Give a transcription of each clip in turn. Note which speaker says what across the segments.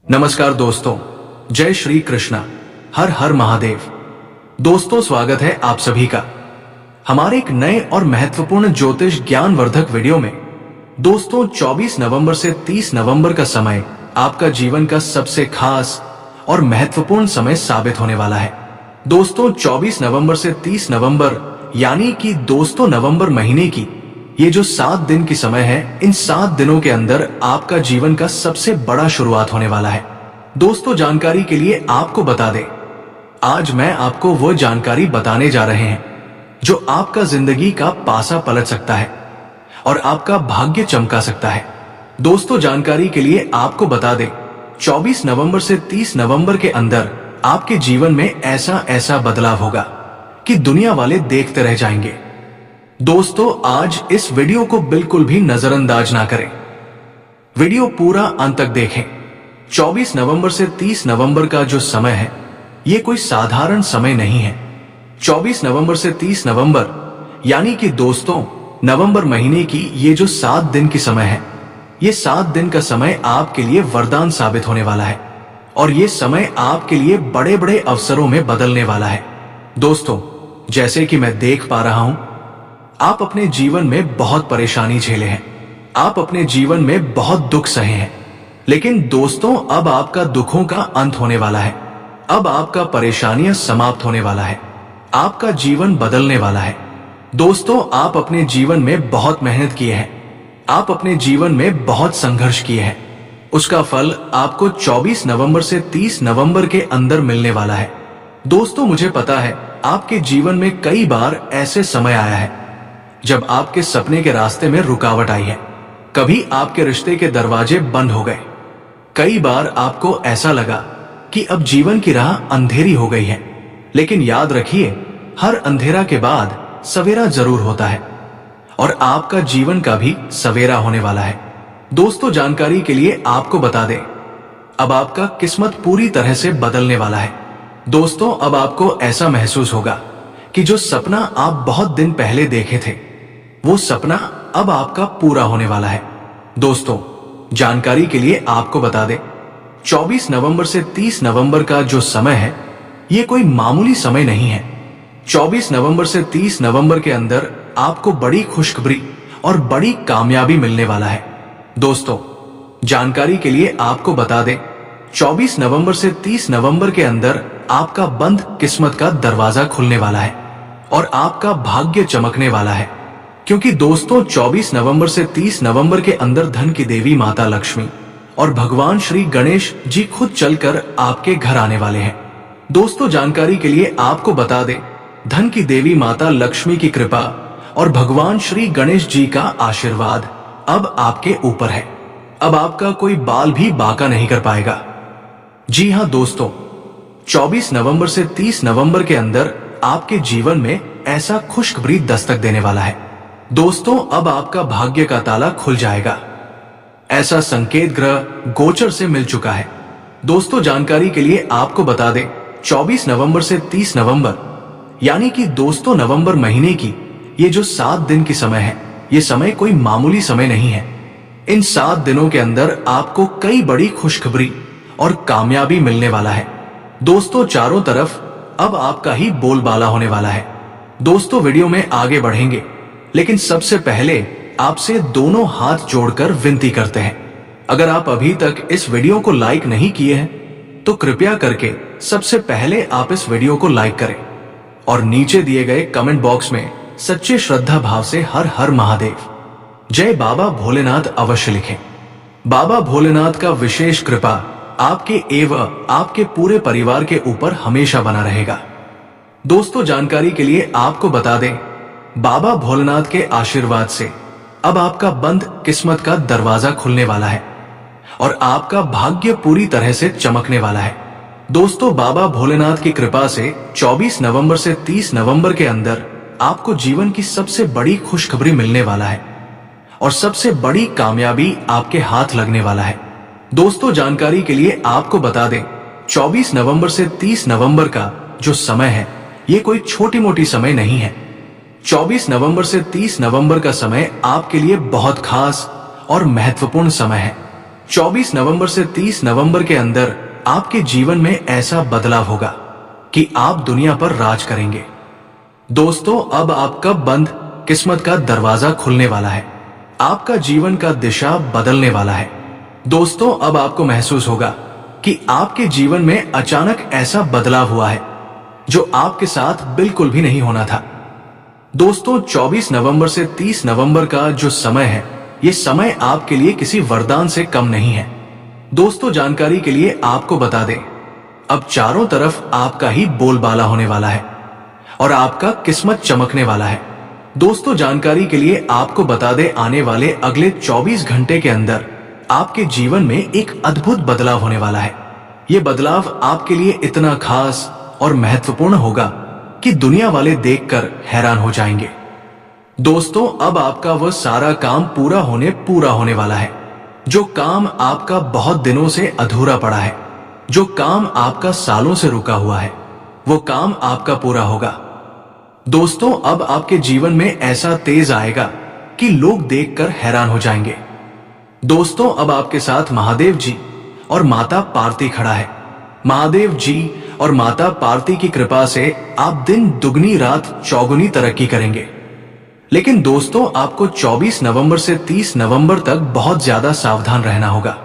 Speaker 1: नमस्कार दोस्तों, जय श्री कृष्णा, हर हर महादेव। दोस्तों, स्वागत है आप सभी का हमारे एक नए और महत्वपूर्ण ज्योतिष ज्ञानवर्धक वीडियो में। दोस्तों, 24 नवंबर से 30 नवंबर का समय आपका जीवन का सबसे खास और महत्वपूर्ण समय साबित होने वाला है। दोस्तों, 24 नवंबर से 30 नवंबर यानी कि दोस्तों नवंबर महीने की ये जो 7 दिन की समय है, इन 7 दिनों के अंदर आपका जीवन का सबसे बड़ा शुरुआत होने वाला है। दोस्तों, जानकारी के लिए आपको बता दें, आज मैं आपको वो जानकारी बताने जा रहे हैं जो आपका जिंदगी का पासा पलट सकता है और आपका भाग्य चमका सकता है। दोस्तों, जानकारी के लिए आपको बता दें, 24 नवंबर से 30 नवंबर के अंदर आपके जीवन में ऐसा बदलाव होगा कि दुनिया वाले देखते रह जाएंगे। दोस्तों, आज इस वीडियो को बिल्कुल भी नजरअंदाज ना करें, वीडियो पूरा अंत तक देखें। 24 नवंबर से 30 नवंबर का जो समय है, ये कोई साधारण समय नहीं है। 24 नवंबर से 30 नवंबर यानी कि दोस्तों नवंबर महीने की ये जो 7 दिन की समय है, ये 7 दिन का समय आपके लिए वरदान साबित होने वाला है और ये समय आपके लिए बड़े बड़े अवसरों में बदलने वाला है। दोस्तों, जैसे कि मैं देख पा रहा हूं, आप अपने जीवन में बहुत परेशानी झेले हैं, आप अपने जीवन में बहुत दुख सहे हैं, लेकिन दोस्तों अब आपका दुखों का अंत होने वाला है। अब आपका परेशानियां समाप्त होने वाला है, आपका जीवन बदलने वाला है। दोस्तों, आप अपने जीवन में बहुत मेहनत किए हैं, आप अपने जीवन में बहुत संघर्ष किए हैं, उसका फल आपको 24 नवंबर से 30 नवंबर के अंदर मिलने वाला है। दोस्तों, मुझे पता है आपके जीवन में कई बार ऐसे समय आया है जब आपके सपने के रास्ते में रुकावट आई है, कभी आपके रिश्ते के दरवाजे बंद हो गए, कई बार आपको ऐसा लगा कि अब जीवन की राह अंधेरी हो गई है। लेकिन याद रखिए, हर अंधेरा के बाद सवेरा जरूर होता है और आपका जीवन का भी सवेरा होने वाला है। दोस्तों, जानकारी के लिए आपको बता दें, अब आपका किस्मत पूरी तरह से बदलने वाला है। दोस्तों, अब आपको ऐसा महसूस होगा कि जो सपना आप बहुत दिन पहले देखे थे, वो सपना अब आपका पूरा होने वाला है। दोस्तों, जानकारी के लिए आपको बता दें, 24 नवंबर से 30 नवंबर का जो समय है, ये कोई मामूली समय नहीं है। 24 नवंबर से 30 नवंबर के अंदर आपको बड़ी खुशखबरी और बड़ी कामयाबी मिलने वाला है। दोस्तों, जानकारी के लिए आपको बता दें, 24 नवंबर से 30 नवंबर के अंदर आपका बंद किस्मत का दरवाजा खुलने वाला है और आपका भाग्य चमकने वाला है, क्योंकि दोस्तों 24 नवंबर से 30 नवंबर के अंदर धन की देवी माता लक्ष्मी और भगवान श्री गणेश जी खुद चलकर आपके घर आने वाले हैं। दोस्तों, जानकारी के लिए आपको बता दें, धन की देवी माता लक्ष्मी की कृपा और भगवान श्री गणेश जी का आशीर्वाद अब आपके ऊपर है। अब आपका कोई बाल भी बांका नहीं कर पाएगा। जी हां दोस्तों, 24 नवंबर से 30 नवंबर के अंदर आपके जीवन में ऐसा खुशखबरी दस्तक देने वाला है। दोस्तों, अब आपका भाग्य का ताला खुल जाएगा, ऐसा संकेत ग्रह गोचर से मिल चुका है। दोस्तों, जानकारी के लिए आपको बता दें, 24 नवंबर से 30 नवंबर यानी कि दोस्तों नवंबर महीने की ये जो 7 दिन की समय है, ये समय कोई मामूली समय नहीं है। इन 7 दिनों के अंदर आपको कई बड़ी खुशखबरी और कामयाबी मिलने वाला है। दोस्तों, चारों तरफ अब आपका ही बोलबाला होने वाला है। दोस्तों, वीडियो में आगे बढ़ेंगे, लेकिन सबसे पहले आपसे दोनों हाथ जोड़कर विनती करते हैं, अगर आप अभी तक इस वीडियो को लाइक नहीं किए हैं तो कृपया करके सबसे पहले आप इस वीडियो को लाइक करें और नीचे दिए गए कमेंट बॉक्स में सच्चे श्रद्धा भाव से हर हर महादेव, जय बाबा भोलेनाथ अवश्य लिखें। बाबा भोलेनाथ का विशेष कृपा आपके एवं आपके पूरे परिवार के ऊपर हमेशा बना रहेगा। दोस्तों, जानकारी के लिए आपको बता दें, बाबा भोलेनाथ के आशीर्वाद से अब आपका बंद किस्मत का दरवाजा खुलने वाला है और आपका भाग्य पूरी तरह से चमकने वाला है। दोस्तों, बाबा भोलेनाथ की कृपा से 24 नवंबर से 30 नवंबर के अंदर आपको जीवन की सबसे बड़ी खुशखबरी मिलने वाला है और सबसे बड़ी कामयाबी आपके हाथ लगने वाला है। दोस्तों, जानकारी के लिए आपको बता दें, 24 नवंबर से 30 नवंबर का जो समय है, ये कोई छोटी मोटी समय नहीं है। 24 नवंबर से 30 नवंबर का समय आपके लिए बहुत खास और महत्वपूर्ण समय है। 24 नवंबर से 30 नवंबर के अंदर आपके जीवन में ऐसा बदलाव होगा कि आप दुनिया पर राज करेंगे। दोस्तों, अब आपका बंद किस्मत का दरवाजा खुलने वाला है। आपका जीवन का दिशा बदलने वाला है। दोस्तों, अब आपको महसूस होगा कि आपके जीवन में अचानक ऐसा बदलाव हुआ है जो आपके साथ बिल्कुल भी नहीं होना था। दोस्तों, 24 नवंबर से 30 नवंबर का जो समय है, ये समय आपके लिए किसी वरदान से कम नहीं है। दोस्तों, जानकारी के लिए आपको बता दें, अब चारों तरफ आपका ही बोलबाला होने वाला है और आपका किस्मत चमकने वाला है। दोस्तों, जानकारी के लिए आपको बता दें, आने वाले अगले 24 घंटे के अंदर आपके जीवन में एक अद्भुत बदलाव होने वाला है। ये बदलाव आपके लिए इतना खास और महत्वपूर्ण होगा कि दुनिया वाले देखकर हैरान हो जाएंगे। दोस्तों, अब आपका वह सारा काम पूरा होने वाला है। जो काम आपका बहुत दिनों से अधूरा पड़ा है, जो काम आपका सालों से रुका हुआ है, वो काम आपका पूरा होगा। दोस्तों, अब आपके जीवन में ऐसा तेज आएगा कि लोग देखकर हैरान हो जाएंगे। दोस्तों, अब आपके साथ महादेव जी और माता पार्वती खड़ा है। महादेव जी और माता पार्वती की कृपा से आप दिन दुगनी रात चौगुनी तरक्की करेंगे। लेकिन दोस्तों, आपको 24 नवंबर से 30 नवंबर तक बहुत ज्यादा सावधान रहना होगा,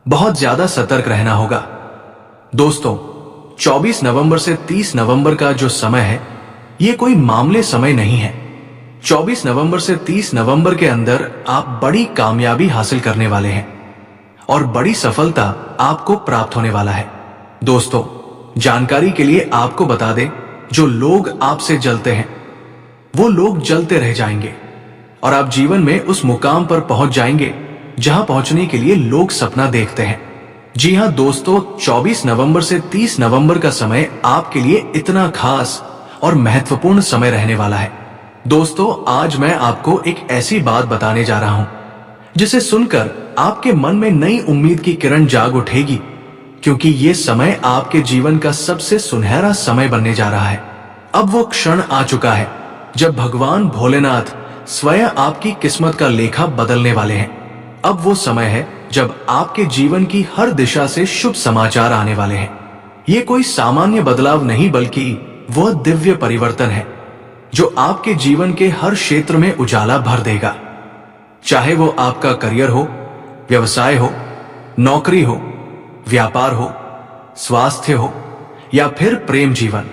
Speaker 1: बहुत ज्यादा सतर्क रहना होगा। दोस्तों, 24 नवंबर से 30 नवंबर का जो समय है, ये कोई मामूली समय नहीं है। 24 नवंबर से 30 नवंबर के अंदर आप बड़ी कामयाबी हासिल करने वाले हैं और बड़ी सफलता आपको प्राप्त होने वाला है। दोस्तों, जानकारी के लिए आपको बता दें, जो लोग आपसे जलते हैं वो लोग जलते रह जाएंगे और आप जीवन में उस मुकाम पर पहुंच जाएंगे जहां पहुंचने के लिए लोग सपना देखते हैं। जी हां दोस्तों, 24 नवंबर से 30 नवंबर का समय आपके लिए इतना खास और महत्वपूर्ण समय रहने वाला है। दोस्तों, आज मैं आपको एक ऐसी बात बताने जा रहा हूं जिसे सुनकर आपके मन में नई उम्मीद की किरण जाग उठेगी, क्योंकि ये समय आपके जीवन का सबसे सुनहरा समय बनने जा रहा है। अब वो क्षण आ चुका है जब भगवान भोलेनाथ स्वयं आपकी किस्मत का लेखा बदलने वाले हैं। अब वो समय है जब आपके जीवन की हर दिशा से शुभ समाचार आने वाले हैं। ये कोई सामान्य बदलाव नहीं, बल्कि वह दिव्य परिवर्तन है जो आपके जीवन के हर क्षेत्र में उजाला भर देगा। चाहे वो आपका करियर हो, व्यवसाय हो, नौकरी हो, व्यापार हो, स्वास्थ्य हो या फिर प्रेम जीवन,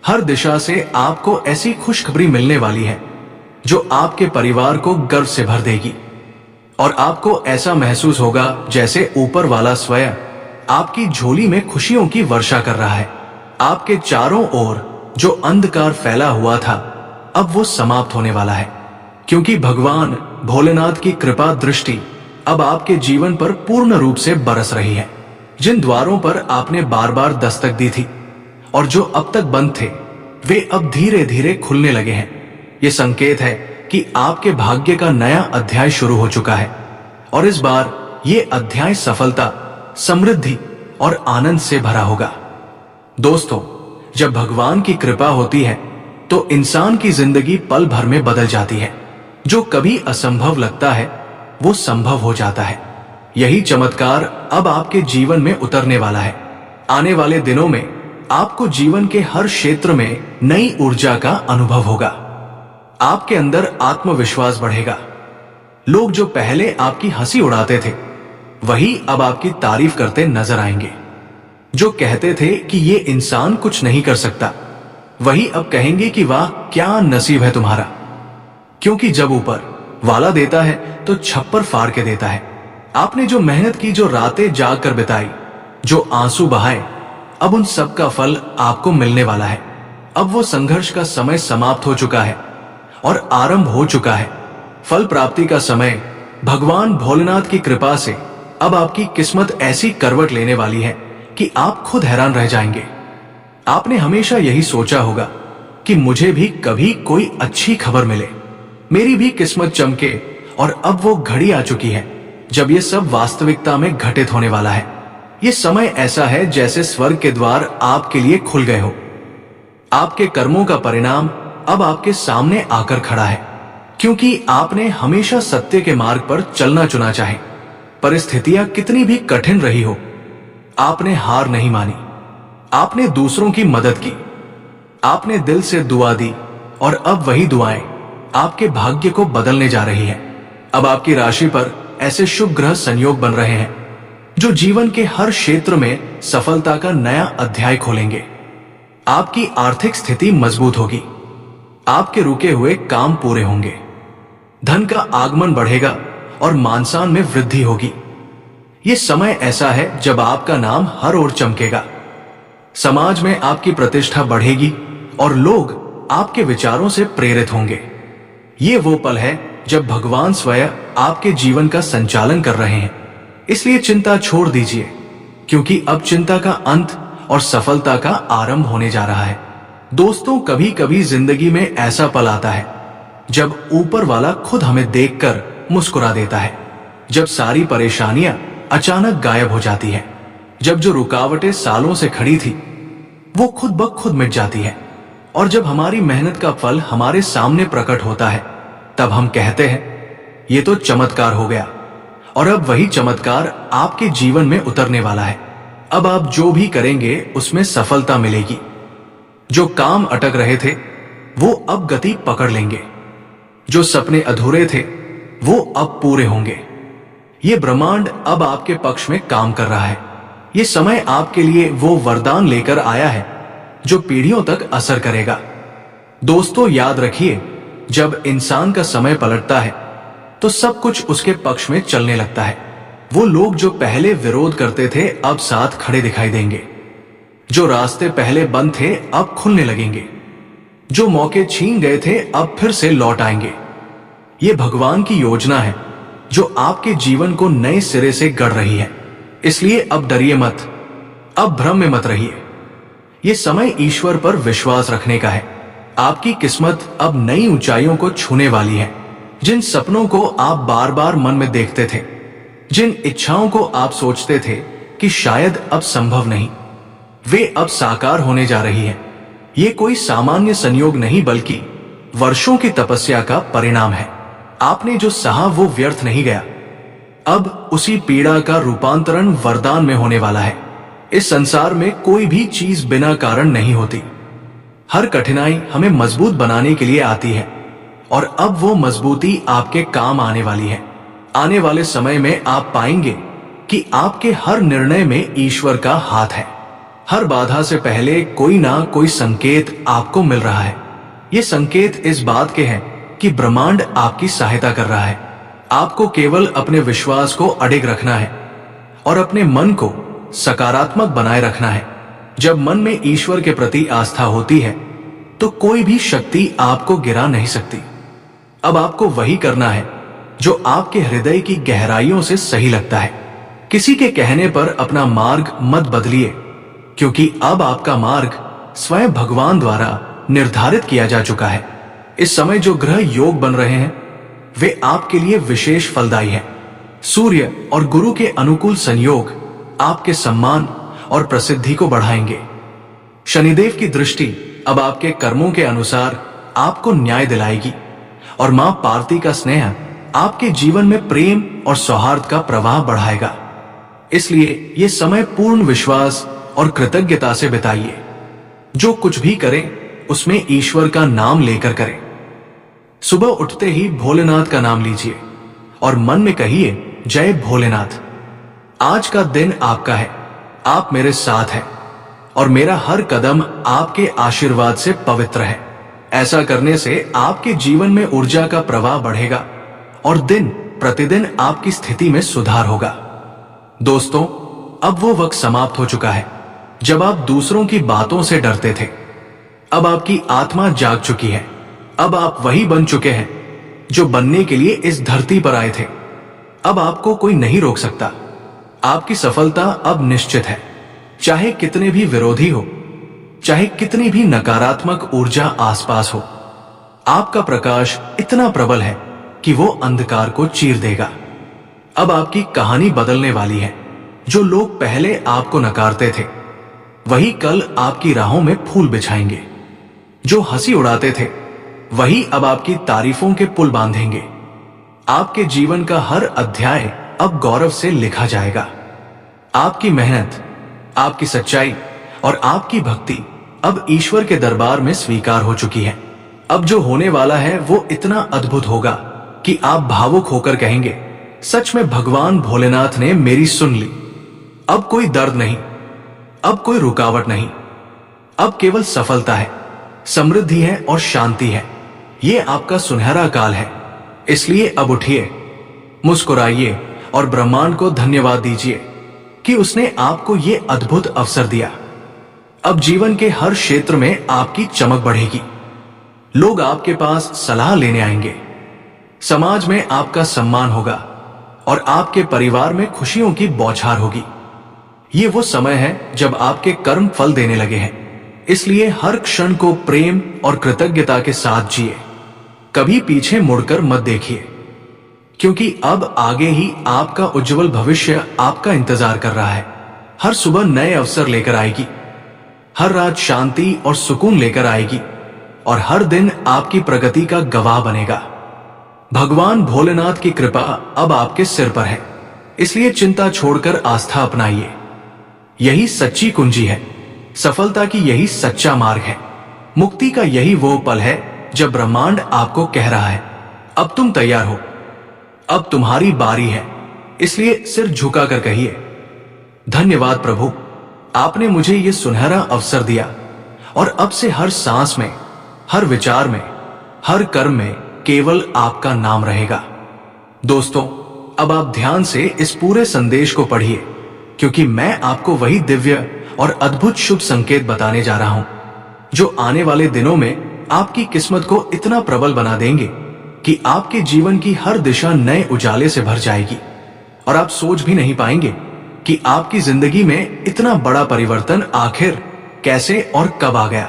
Speaker 1: हर दिशा से आपको ऐसी खुशखबरी मिलने वाली है जो आपके परिवार को गर्व से भर देगी और आपको ऐसा महसूस होगा जैसे ऊपर वाला स्वयं आपकी झोली में खुशियों की वर्षा कर रहा है। आपके चारों ओर जो अंधकार फैला हुआ था, अब वो समाप्त होने वाला है, क्योंकि भगवान भोलेनाथ की कृपा दृष्टि अब आपके जीवन पर पूर्ण रूप से बरस रही है। जिन द्वारों पर आपने बार बार दस्तक दी थी और जो अब तक बंद थे, वे अब धीरे धीरे खुलने लगे हैं। ये संकेत है कि आपके भाग्य का नया अध्याय शुरू हो चुका है और इस बार ये अध्याय सफलता, समृद्धि और आनंद से भरा होगा। दोस्तों, जब भगवान की कृपा होती है तो इंसान की जिंदगी पल भर में बदल जाती है। जो कभी असंभव लगता है वो संभव हो जाता है। यही चमत्कार अब आपके जीवन में उतरने वाला है। आने वाले दिनों में आपको जीवन के हर क्षेत्र में नई ऊर्जा का अनुभव होगा। आपके अंदर आत्मविश्वास बढ़ेगा। लोग जो पहले आपकी हंसी उड़ाते थे, वही अब आपकी तारीफ करते नजर आएंगे। जो कहते थे कि ये इंसान कुछ नहीं कर सकता, वही अब कहेंगे कि वाह क्या नसीब है तुम्हारा। क्योंकि जब ऊपर वाला देता है तो छप्पर फाड़ के देता है। आपने जो मेहनत की, जो रातें जाग कर बिताई, जो आंसू बहाए, अब उन सब का फल आपको मिलने वाला है। अब वो संघर्ष का समय समाप्त हो चुका है और आरंभ हो चुका है फल प्राप्ति का समय। भगवान भोलेनाथ की कृपा से अब आपकी किस्मत ऐसी करवट लेने वाली है कि आप खुद हैरान रह जाएंगे। आपने हमेशा यही सोचा होगा कि मुझे भी कभी कोई अच्छी खबर मिले, मेरी भी किस्मत चमके, और अब वो घड़ी आ चुकी है जब ये सब वास्तविकता में घटित होने वाला है। ये समय ऐसा है जैसे स्वर्ग के द्वार आपके लिए खुल गए हो। आपके कर्मों का परिणाम अब आपके सामने आकर खड़ा है, क्योंकि आपने हमेशा सत्य के मार्ग पर चलना चुना चाहे। परिस्थितियां कितनी भी कठिन रही हो, आपने हार नहीं मानी। आपने दूसरों की मदद की, आपने दिल से दुआ दी और अब वही दुआएं आपके भाग्य को बदलने जा रही हैं। अब आपकी राशि पर ऐसे शुभ ग्रह संयोग बन रहे हैं जो जीवन के हर क्षेत्र में सफलता का नया अध्याय खोलेंगे। आपकी आर्थिक स्थिति मजबूत होगी, आपके रुके हुए काम पूरे होंगे, धन का आगमन बढ़ेगा और मान-सम्मान में वृद्धि होगी। यह समय ऐसा है जब आपका नाम हर ओर चमकेगा, समाज में आपकी प्रतिष्ठा बढ़ेगी और लोग आपके विचारों से प्रेरित होंगे। ये वो पल है जब भगवान स्वयं आपके जीवन का संचालन कर रहे हैं। इसलिए चिंता छोड़ दीजिए, क्योंकि अब चिंता का अंत और सफलता का आरंभ होने जा रहा है। दोस्तों, कभी कभी जिंदगी में ऐसा पल आता है जब ऊपर वाला खुद हमें देखकर मुस्कुरा देता है, जब सारी परेशानियां अचानक गायब हो जाती हैं, जब जो रुकावटें सालों से खड़ी थी वो खुद ब खुद मिट जाती है, और जब हमारी मेहनत का फल हमारे सामने प्रकट होता है, तब हम कहते हैं ये तो चमत्कार हो गया। और अब वही चमत्कार आपके जीवन में उतरने वाला है। अब आप जो भी करेंगे उसमें सफलता मिलेगी। जो काम अटक रहे थे वो अब गति पकड़ लेंगे, जो सपने अधूरे थे वो अब पूरे होंगे। ये ब्रह्मांड अब आपके पक्ष में काम कर रहा है। ये समय आपके लिए वो वरदान लेकर आया है जो पीढ़ियों तक असर करेगा। दोस्तों, याद रखिए, जब इंसान का समय पलटता है तो सब कुछ उसके पक्ष में चलने लगता है। वो लोग जो पहले विरोध करते थे अब साथ खड़े दिखाई देंगे, जो रास्ते पहले बंद थे अब खुलने लगेंगे, जो मौके छीन गए थे अब फिर से लौट आएंगे। ये भगवान की योजना है जो आपके जीवन को नए सिरे से गढ़ रही है। इसलिए अब डरिए मत, अब भ्रम में मत रहिए। ये समय ईश्वर पर विश्वास रखने का है। आपकी किस्मत अब नई ऊंचाइयों को छूने वाली है। जिन सपनों को आप बार बार मन में देखते थे, जिन इच्छाओं को आप सोचते थे कि शायद अब संभव नहीं, वे अब साकार होने जा रही हैं। ये कोई सामान्य संयोग नहीं बल्कि वर्षों की तपस्या का परिणाम है। आपने जो सहा वो व्यर्थ नहीं गया। अब उसी पीड़ा का रूपांतरण वरदान में होने वाला है। इस संसार में कोई भी चीज बिना कारण नहीं होती। हर कठिनाई हमें मजबूत बनाने के लिए आती है, और अब वो मजबूती आपके काम आने वाली है। आने वाले समय में आप पाएंगे कि आपके हर निर्णय में ईश्वर का हाथ है। हर बाधा से पहले कोई ना कोई संकेत आपको मिल रहा है। ये संकेत इस बात के हैं कि ब्रह्मांड आपकी सहायता कर रहा है। आपको केवल अपने विश्वास को अडिग रखना है और अपने मन को सकारात्मक बनाए रखना है। जब मन में ईश्वर के प्रति आस्था होती है तो कोई भी शक्ति आपको गिरा नहीं सकती। अब आपको वही करना है जो आपके हृदय की गहराइयों से सही लगता है। किसी के कहने पर अपना मार्ग मत बदलिए, क्योंकि अब आपका मार्ग स्वयं भगवान द्वारा निर्धारित किया जा चुका है। इस समय जो ग्रह योग बन रहे हैं वे आपके लिए विशेष फलदायी हैं। सूर्य और गुरु के अनुकूल संयोग आपके सम्मान और प्रसिद्धि को बढ़ाएंगे। शनिदेव की दृष्टि अब आपके कर्मों के अनुसार आपको न्याय दिलाएगी, और मां पार्वती का स्नेह आपके जीवन में प्रेम और सौहार्द का प्रवाह बढ़ाएगा। इसलिए यह समय पूर्ण विश्वास और कृतज्ञता से बिताइए। जो कुछ भी करें उसमें ईश्वर का नाम लेकर करें। सुबह उठते ही भोलेनाथ का नाम लीजिए और मन में कहिए, जय भोलेनाथ। आज का दिन आपका है, आप मेरे साथ हैं और मेरा हर कदम आपके आशीर्वाद से पवित्र है। ऐसा करने से आपके जीवन में ऊर्जा का प्रवाह बढ़ेगा और दिन प्रतिदिन आपकी स्थिति में सुधार होगा। दोस्तों, अब वो वक्त समाप्त हो चुका है जब आप दूसरों की बातों से डरते थे। अब आपकी आत्मा जाग चुकी है। अब आप वही बन चुके हैं जो बनने के लिए इस धरती पर आए थे। अब आपको कोई नहीं रोक सकता। आपकी सफलता अब निश्चित है। चाहे कितने भी विरोधी हो, चाहे कितनी भी नकारात्मक ऊर्जा आसपास हो, आपका प्रकाश इतना प्रबल है कि वो अंधकार को चीर देगा। अब आपकी कहानी बदलने वाली है। जो लोग पहले आपको नकारते थे वही कल आपकी राहों में फूल बिछाएंगे। जो हंसी उड़ाते थे वही अब आपकी तारीफों के पुल बांधेंगे। आपके जीवन का हर अध्याय अब गौरव से लिखा जाएगा। आपकी मेहनत, आपकी सच्चाई और आपकी भक्ति अब ईश्वर के दरबार में स्वीकार हो चुकी है। अब जो होने वाला है वो इतना अद्भुत होगा कि आप भावुक होकर कहेंगे, सच में भगवान भोलेनाथ ने मेरी सुन ली। अब कोई दर्द नहीं, अब कोई रुकावट नहीं, अब केवल सफलता है, समृद्धि है और शांति है। ये आपका सुनहरा काल है। इसलिए अब उठिए, मुस्कुराइए और ब्रह्मांड को धन्यवाद दीजिए कि उसने आपको ये अद्भुत अवसर दिया। अब जीवन के हर क्षेत्र में आपकी चमक बढ़ेगी। लोग आपके पास सलाह लेने आएंगे, समाज में आपका सम्मान होगा और आपके परिवार में खुशियों की बौछार होगी। ये वो समय है जब आपके कर्म फल देने लगे हैं। इसलिए हर क्षण को प्रेम और कृतज्ञता के साथ जिए। कभी पीछे मुड़कर मत देखिए, क्योंकि अब आगे ही आपका उज्जवल भविष्य आपका इंतजार कर रहा है। हर सुबह नए अवसर लेकर आएगी, हर रात शांति और सुकून लेकर आएगी और हर दिन आपकी प्रगति का गवाह बनेगा। भगवान भोलेनाथ की कृपा अब आपके सिर पर है, इसलिए चिंता छोड़कर आस्था अपनाइए। यही सच्ची कुंजी है, सफलता की यही सच्चा मार्ग है, मुक्ति का यही वो पल है जब ब्रह्मांड आपको कह रहा है, अब तुम तैयार हो, अब तुम्हारी बारी है। इसलिए सिर झुकाकर कहिए, धन्यवाद प्रभु, आपने मुझे ये सुनहरा अवसर दिया और अब से हर सांस में, हर विचार में, हर कर्म में केवल आपका नाम रहेगा। दोस्तों, अब आप ध्यान से इस पूरे संदेश को पढ़िए, क्योंकि मैं आपको वही दिव्य और अद्भुत शुभ संकेत बताने जा रहा हूं जो आने वाले दिनों में आपकी किस्मत को इतना प्रबल बना देंगे कि आपके जीवन की हर दिशा नए उजाले से भर जाएगी और आप सोच भी नहीं पाएंगे कि आपकी जिंदगी में इतना बड़ा परिवर्तन आखिर कैसे और कब आ गया।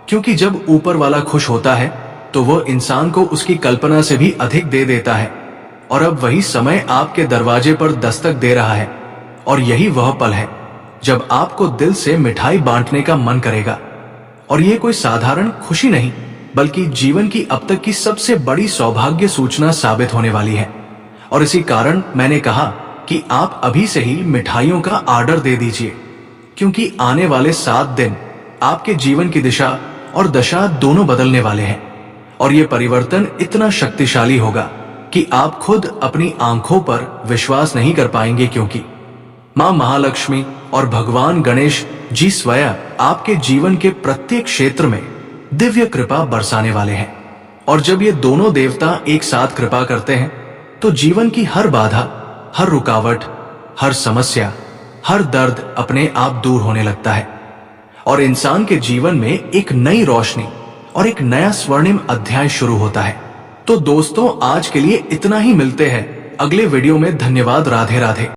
Speaker 1: क्योंकि जब ऊपर वाला खुश होता है तो वो इंसान को उसकी कल्पना से भी अधिक दे देता है और अब वही समय आपके दरवाजे पर दस्तक दे रहा है और यही वह पल है जब आपको दिल से मिठाई बांटने का मन करेगा। और ये कोई साधारण खुशी नहीं, बल्कि जीवन की अब तक की सबसे बड़ी सौभाग्य सूचना साबित होने वाली है। और इसी कारण मैंने कहा कि आप अभी से ही मिठाइयों का ऑर्डर दे दीजिए, क्योंकि आने वाले 7 दिन आपके जीवन की दिशा और दशा दोनों बदलने वाले हैं। और ये परिवर्तन इतना शक्तिशाली होगा कि आप खुद अपनी आंखों पर विश्वास नहीं कर पाएंगे, क्योंकि मां महालक्ष्मी और भगवान गणेश जी स्वयं आपके जीवन के प्रत्येक क्षेत्र में दिव्य कृपा बरसाने वाले हैं। और जब ये दोनों देवता एक साथ कृपा करते हैं तो जीवन की हर बाधा, हर रुकावट, हर समस्या, हर दर्द अपने आप दूर होने लगता है और इंसान के जीवन में एक नई रोशनी और एक नया स्वर्णिम अध्याय शुरू होता है। तो दोस्तों, आज के लिए इतना ही। मिलते हैं अगले वीडियो में। धन्यवाद। राधे राधे।